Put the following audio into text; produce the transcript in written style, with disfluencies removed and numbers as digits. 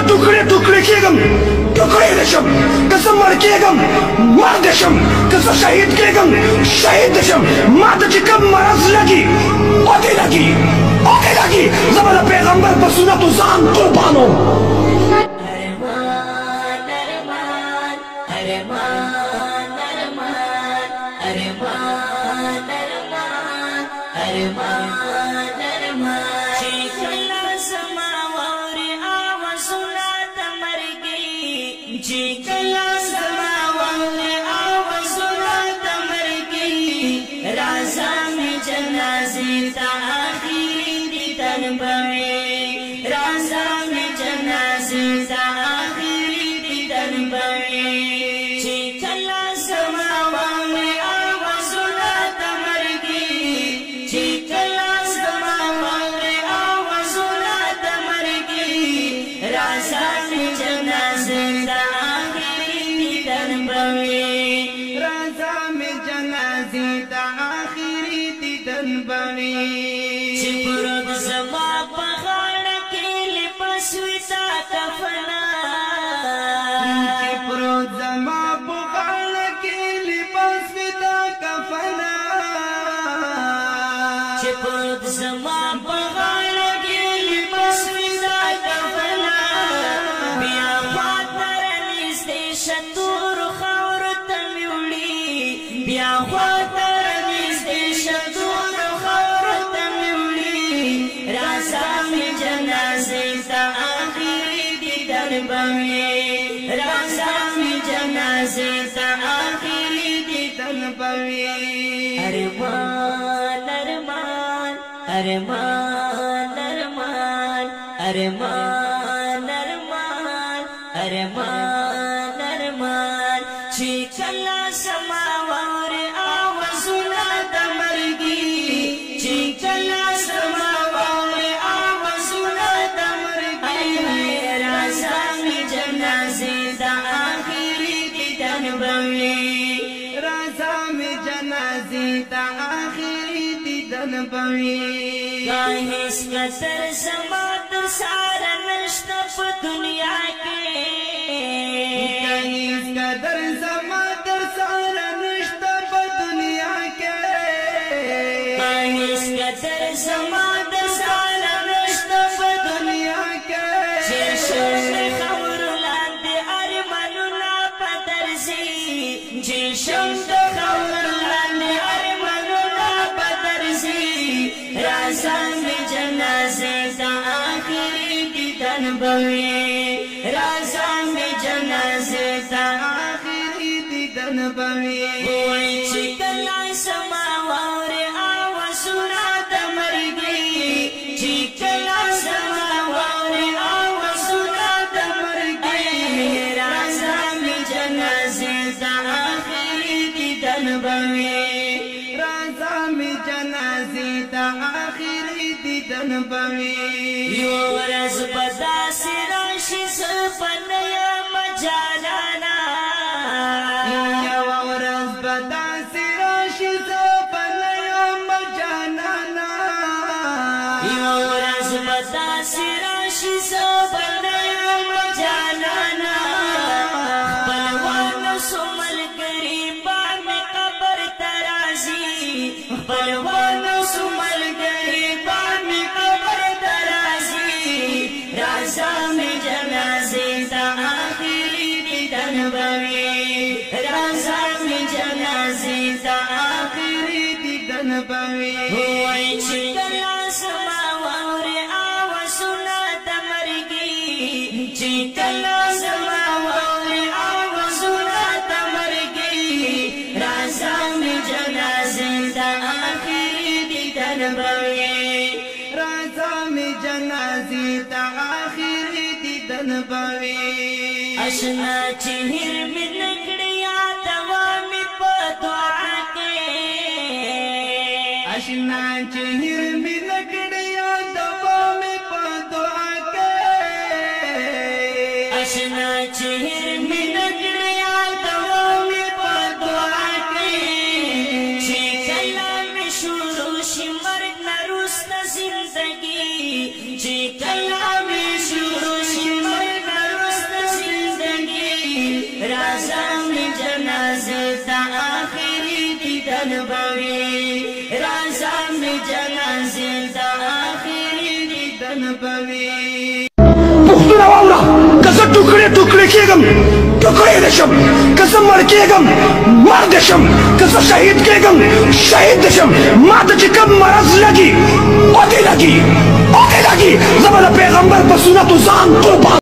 टुकड़े टुकड़े केगम टुकड़े दशम कसम मर केगम मर दशम कसम शहीद केगम शहीद दशम मात चिकम मरज लगी जबला पैगंबर पर सुन्नत जान कुर्बानो अशना चिहिर में नकड़िया दवा में पदवा के अशना चिहिर में नकड़िया दवा में पदवा के अशना चिहिर में नकड़िया दवा में पदवा के चीकला में शुरू शिमर नरुस न जिंदगी चीकला में शुरू शिमर دیدن بوي رازم جنازه د اخري دیدن بوي پختونه واوره که زه ټوکړې ټوکړې کېږم ټوکړې دې شم که زه مړ کېږم مړ دې شم که زه شهید کېږم شهید دې شم ما ته چې کوم مرض لګي او دې لګي زه به د پیغمبر په سنتو ځان قربان